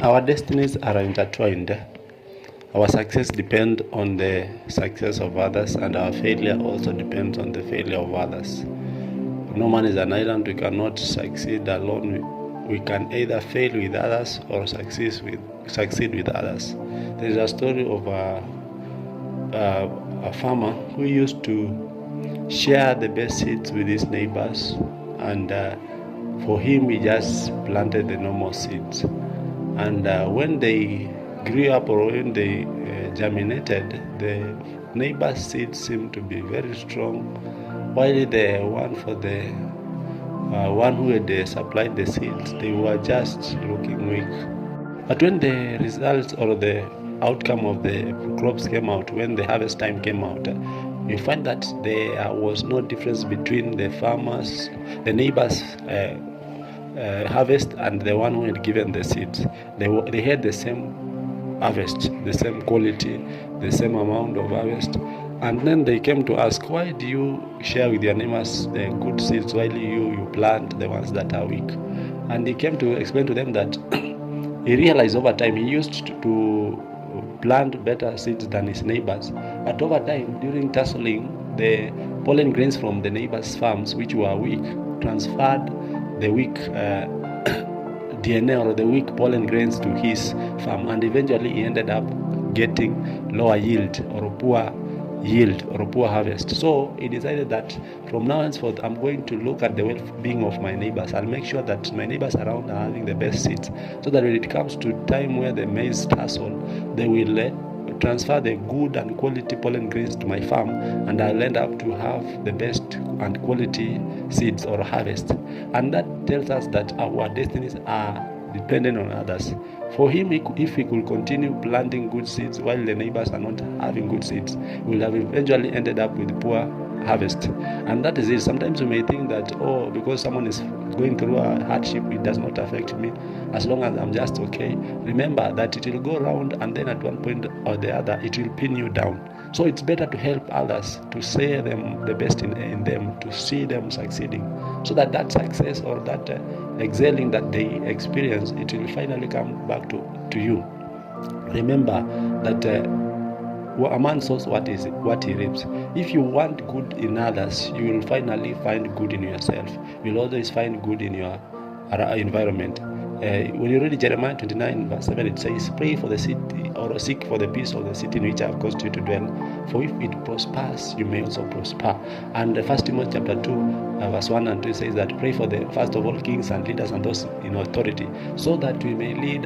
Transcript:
Our destinies are intertwined. Our success depends on the success of others, and our failure also depends on the failure of others. No man is an island. We cannot succeed alone. We can either fail with others or succeed with others. There is a story of a farmer who used to share the best seeds with his neighbors, and for him he just planted the normal seeds. And when they grew up, or when they germinated, the neighbor's seeds seemed to be very strong, while the one who had supplied the seeds, they were just looking weak. But when the results or the outcome of the crops came out, when the harvest time came out, you find that there was no difference between the neighbor's harvest and the one who had given the seeds. They had the same harvest, the same quality, the same amount of harvest. And then they came to ask, why do you share with your neighbors the good seeds while you plant the ones that are weak? And he came to explain to them that he realized over time he used to plant better seeds than his neighbors. But over time, during tasseling, the pollen grains from the neighbors' farms, which were weak, transferred the weak DNA or the weak pollen grains to his farm, and eventually he ended up getting lower yield or poor harvest. So he decided that from now henceforth, I'm going to look at the well-being of my neighbors. I'll make sure that my neighbors around are having the best seeds, so that when it comes to time where the maize tassel, they will transfer the good and quality pollen grains to my farm, and I'll end up to have the best and quality seeds or harvest. And that tells us that our destinies are dependent on others. For him, if he could continue planting good seeds while the neighbors are not having good seeds, we will have eventually ended up with poor harvest. And that is it. Sometimes we may think that, because someone is going through a hardship, it does not affect me, as long as I'm just okay. Remember that it will go around, and then at one point or the other, it will pin you down. So it's better to help others, to say them the best in them, to see them succeeding, so that success or that excelling that they experience, it will finally come back to you. Remember that a man sows what he reaps. If you want good in others, you will finally find good in yourself. You'll always find good in your environment. When you read Jeremiah 29 verse 7, it says, pray for the city, or seek for the peace of the city in which I have caused you to dwell. For if it prospers, you may also prosper. And 1 Timothy chapter 2 verse 1 and 2 says that pray for the first of all kings and leaders and those in authority, so that we may lead